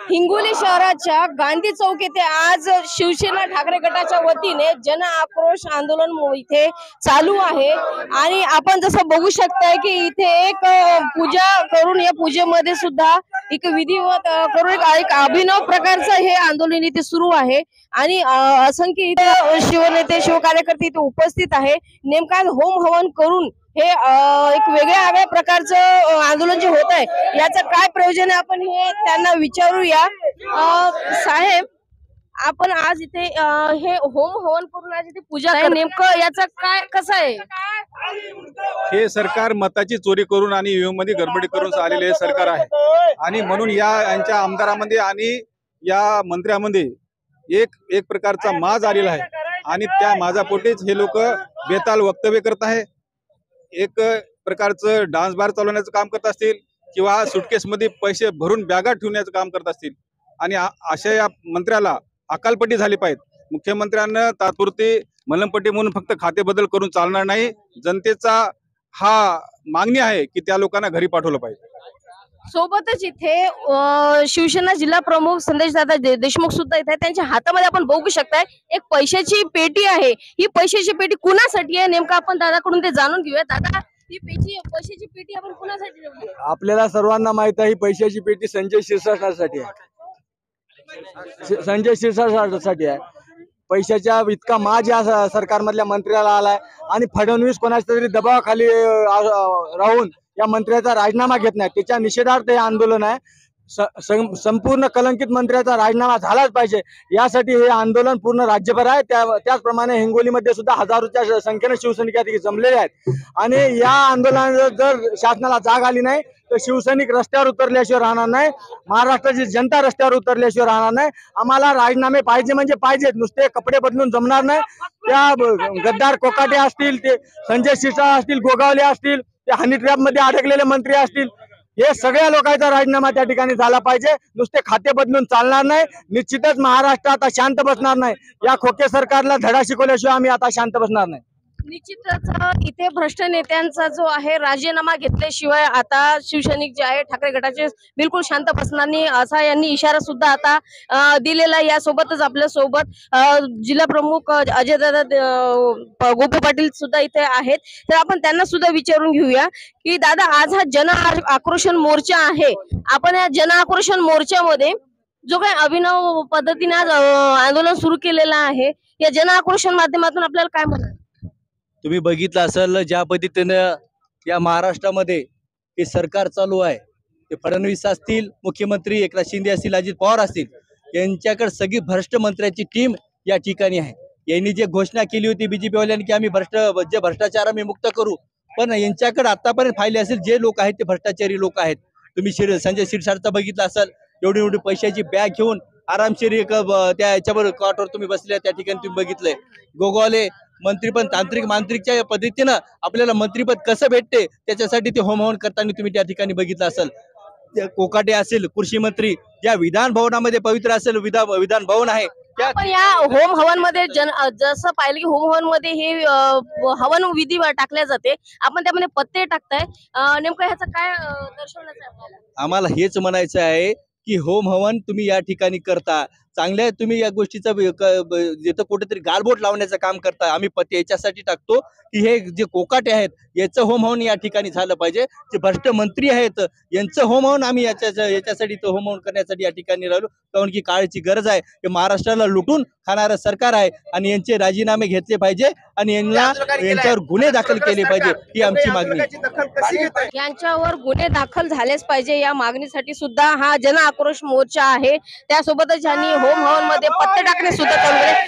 हिंगोली शहराच्या गांधी चौक येथे आज शिवसेना ठाकरे गटाच्या वतीने जन आक्रोश आंदोलन इथे चालू आहे आणि आपण जसं बघू शकताय की इथे एक पूजा करून या पूजेमध्ये सुद्धा एक विधिवत करून एक अभिनव प्रकारचं हे आंदोलन इथे सुरू आहे आणि असंख्य इथे शिवनेते शिवकार्यकर्ते इथे उपस्थित आहे। नेमका होम हवन करून हे एक वेगळ्या प्रकारचं आंदोलन जे होत आहे याचं काय प्रयोजन आहे आपण हे त्यांना विचारूया। साहेब, आपण आज इथे हे होम हवन करून आज इथे पूजा आहे, नेमकं याचं काय कसं आहे? हे सरकार मताची चोरी करून आणि ईव्हीएम मध्ये गडबडी करून आलेले सरकार आहे आणि म्हणून यांच्या आमदारांमध्ये आणि या मंत्र्यांमध्ये एक प्रकारचा माज आलेला आहे आणि त्या माजापोटीच हे लोक बेताल वक्तव्य करत आहे। एक प्रकारचं डान्स बार चालवण्याचं काम करत असतील किंवा सुटकेस मध्ये पैसे भरून बॅगा ठेवण्याचं काम करत असतील आणि अशा या मंत्र्याला अकालपट्टी झाली पाहिजे। मुख्यमंत्र्यांना तात्पुरती मलमपट्टी म्हणून फक्त खाते बदल करून चालणार नाही। जनतेचा हा मागणी आहे की त्या लोकांना घरी पाठवलं पाहिजे। सोबतच इथे शिवसेना जिल्हा प्रमुख संदेश दादा देशमुख सुद्धा इथे त्यांच्या हातामध्ये आपण बघू शकताय एक पैशाची पेटी आहे। ही पैशाची पेटी कुणासाठी आहे नेमकं आपण दादाकडून ते जाणून घेऊया। दादा, ही पैशाची पेटी आपण कुणासाठी ठेवली? आपल्याला सर्वांना माहित आहे ही पैशाची पेटी संजय शिरसाटसाठी आहे। संजय शिरसाटसाठी आहे। पैशाच्या इतका माज या सरकारमधल्या मंत्र्याला आलाय आणि फडणवीस कोणाच्या तरी दबावाखाली राहून या मंत्र्याचा राजीनामा घेत नाही, त्याच्या निषेधार्थ हे आंदोलन आहे। संपूर्ण कलंकित मंत्र्याचा राजीनामा झालाच पाहिजे यासाठी हे आंदोलन पूर्ण राज्यभर आहे। त्याचप्रमाणे हिंगोलीमध्ये सुद्धा हजारोच्या संख्येने शिवसैनिक जमलेले आहेत आणि या आंदोलनाला जर शासनाला जाग आली नाही तर शिवसैनिक रस्त्यावर उतरल्याशिवाय राहणार नाही, महाराष्ट्राची जनता रस्त्यावर उतरल्याशिवाय राहणार नाही। आम्हाला राजीनामे पाहिजे म्हणजे पाहिजेत, नुसते कपडे बदलून जमणार नाही। त्या गद्दार कोकाटे असतील, ते संजय शिरसाट असतील, गोगावले असतील, ते हनी ट्रॅप मध्ये अडकलेले मंत्री असतील, हे सगळ्या लोकांचा राजीनामा त्या ठिकाणी झाला पाहिजे। नुसते खाते बदलून चालणार नाही। निश्चितच महाराष्ट्र आता शांत बसणार नाही। या खोके सरकारला धडा शिकवल्याशिवाय आम्ही आता शांत बसणार नाही। निश्चितच इथे भ्रष्ट नेत्यांचा जो आहे राजीनामा घेतल्याशिवाय आता शिवसैनिक जे आहे ठाकरे गटाचे बिलकुल शांत बसणार नाही असा यांनी इशारा सुद्धा आता दिलेला। यासोबतच आपल्या सोबत जिल्हा प्रमुख अजयदादा गोपी पाटील सुद्धा इथे आहेत, तर आपण त्यांना सुद्धा विचारून घेऊया की दादा, आज हा जन आक्रोशन मोर्चा आहे, आपण या जन आक्रोशन मोर्चामध्ये जो काही अभिनव पद्धतीने आज आंदोलन सुरू केलेलं आहे, या जन आक्रोशन माध्यमातून आपल्याला काय म्हणतात? तुम्ही बघितलं असेल ज्या पद्धतीनं या महाराष्ट्रामध्ये हे सरकार चालू आहे, ते फडणवीस असतील, मुख्यमंत्री एकनाथ शिंदे असतील, अजित पवार असतील, यांच्याकडे सगळी भ्रष्ट मंत्र्यांची टीम या ठिकाणी आहे। यांनी जे घोषणा केली होती बीजेपी वाल्यांनी की आम्ही भ्रष्टाचार आम्ही मुक्त करू, पण यांच्याकडे आतापर्यंत फायले असेल जे लोक आहेत ते भ्रष्टाचारी लोक आहेत। तुम्ही संजय शिरसाटचा बघितलं असेल, एवढी एवढी पैशाची बॅग घेऊन आरामशीर त्या याच्यावर कॉटवर तुम्ही बसले, त्या ठिकाणी तुम्ही बघितलंय। गोगावले मंत्री पण मांत्रिकच्या पद्धतीनं आपल्याला मंत्रीपद कसं भेटते त्याच्यासाठी ते होम हवन करताना तुम्ही त्या ठिकाणी बघितलं असेल। कोकाटे असेल, कृषी मंत्री, या विधान भवनामध्ये पवित्र असेल विधान भवन आहे, पण या होम हवन मध्ये जसं पाहिलं की होम हवन मध्ये हे हवन विधी टाकल्या जाते, आपण त्यामध्ये पत्ते टाकताय, नेमकं ह्याचं काय दर्शवण्याचं आहे आपल्याला? आम्हाला हेच म्हणायचं आहे की होम हवन तुम्ही या ठिकाणी करता चांगल्या, तुम्ही या गोष्टीचं जिथं कुठेतरी गालबोट लावण्याचं काम करता। आम्ही पत्ते याच्यासाठी टाकतो की हे जे कोकाटे आहेत याचं होम हवन या ठिकाणी झालं पाहिजे। जे भ्रष्ट मंत्री आहेत यांचं होम हवन आम्ही याच्यासाठी होम हवन करण्यासाठी या ठिकाणी राहिलो, कारण की काळाची गरज आहे। हे महाराष्ट्राला लुटून खाणारं सरकार आहे आणि यांचे राजीनामे घेतले पाहिजे आणि यांच्यावर गुन्हे दाखल केले पाहिजे, ही आमची मागणी आहे। यांच्यावर गुन्हे दाखल झालेच पाहिजे या मागणीसाठी सुद्धा हा जन आक्रोश मोर्चा आहे। त्यासोबतच यांनी होम हवन मध्ये पत्ते टाकणे सुद्धा चालू आहे।